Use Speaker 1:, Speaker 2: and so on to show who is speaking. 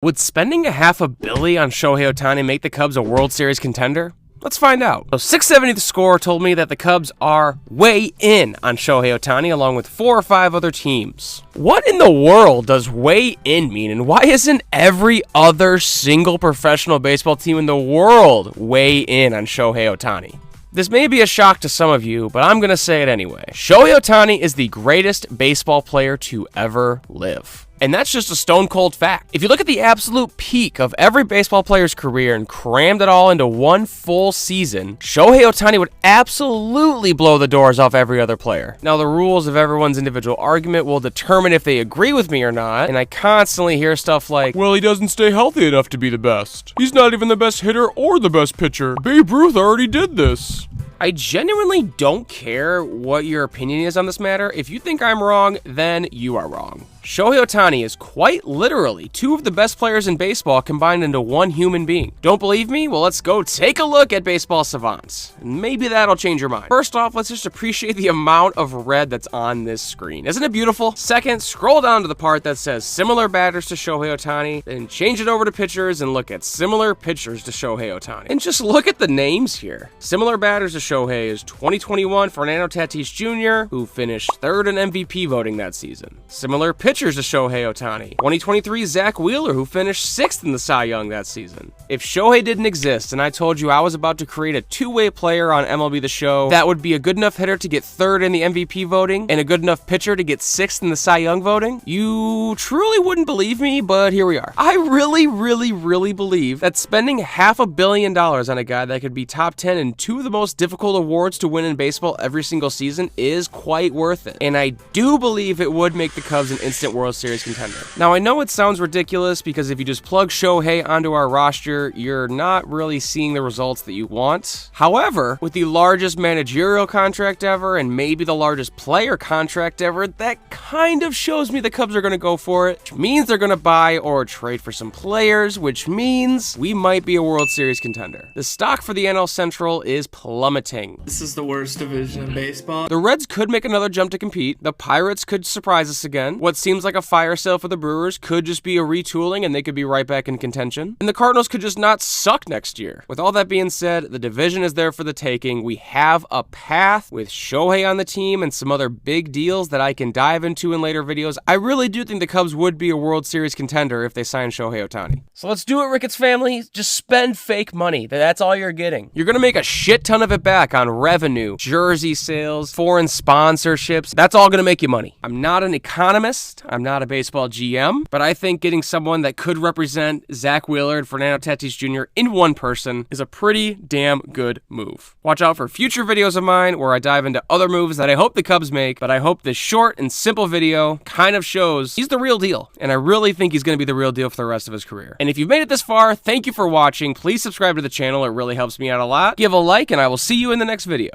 Speaker 1: Would spending a $500 million on Shohei Ohtani make the Cubs a World Series contender? Let's find out. So 670 The Score told me that the Cubs are way in on Shohei Ohtani along with 4 or 5 other teams. What in the world does way in mean, and why isn't every other single professional baseball team in the world way in on Shohei Ohtani? This may be a shock to some of you, but I'm going to say it anyway. Shohei Ohtani is the greatest baseball player to ever live. And that's just a stone cold fact. If you look at the absolute peak of every baseball player's career and crammed it all into one full season, Shohei Ohtani would absolutely blow the doors off every other player. Now, the rules of everyone's individual argument will determine if they agree with me or not, and I constantly hear stuff like, well, he doesn't stay healthy enough to be the best. He's not even the best hitter or the best pitcher. Babe Ruth already did this. I genuinely don't care what your opinion is on this matter. If you think I'm wrong, then you are wrong. Shohei Ohtani is quite literally 2 of the best players in baseball combined into one human being. Don't believe me? Well, let's go take a look at Baseball Savant. Maybe that'll change your mind. First off, let's just appreciate the amount of red that's on this screen. Isn't it beautiful? Second, scroll down to the part that says similar batters to Shohei Ohtani, then change it over to pitchers and look at similar pitchers to Shohei Ohtani. And just look at the names here. Similar batters to Shohei is 2021 Fernando Tatis Jr., who finished 3rd in MVP voting that season. Similar pitchers to Shohei Ohtani. 2023 Zach Wheeler, who finished 6th in the Cy Young that season. If Shohei didn't exist and I told you I was about to create a two-way player on MLB The Show that would be a good enough hitter to get 3rd in the MVP voting and a good enough pitcher to get 6th in the Cy Young voting, you truly wouldn't believe me, but here we are. I really believe that spending $500 million on a guy that could be top 10 in 2 of the most difficult awards to win in baseball every single season is quite worth it. And I do believe it would make the Cubs an instant World Series contender. Now, I know it sounds ridiculous because if you just plug Shohei onto our roster, you're not really seeing the results that you want. However, with the largest managerial contract ever and maybe the largest player contract ever, that kind of shows me the Cubs are going to go for it, which means they're going to buy or trade for some players, which means we might be a World Series contender. The stock for the NL Central is plummeting.
Speaker 2: This is the worst division in baseball.
Speaker 1: The Reds could make another jump to compete. The Pirates could surprise us again. What seems like a fire sale for the Brewers could just be a retooling and they could be right back in contention. And the Cardinals could just not suck next year. With all that being said, the division is there for the taking. We have a path with Shohei on the team and some other big deals that I can dive into in later videos. I really do think the Cubs would be a World Series contender if they sign Shohei Ohtani. So let's do it, Ricketts family. Just spend fake money. That's all you're getting. You're going to make a shit ton of it back on revenue, jersey sales, foreign sponsorships. That's all going to make you money. I'm not an economist. I'm not a baseball GM, but I think getting someone that could represent Zach Wheeler and Fernando Tatis Jr. in one person is a pretty damn good move. Watch out for future videos of mine where I dive into other moves that I hope the Cubs make, but I hope this short and simple video kind of shows he's the real deal, and I really think he's going to be the real deal for the rest of his career. And if you've made it this far, thank you for watching. Please subscribe to the channel. It really helps me out a lot. Give a like, and I will see you in the next video.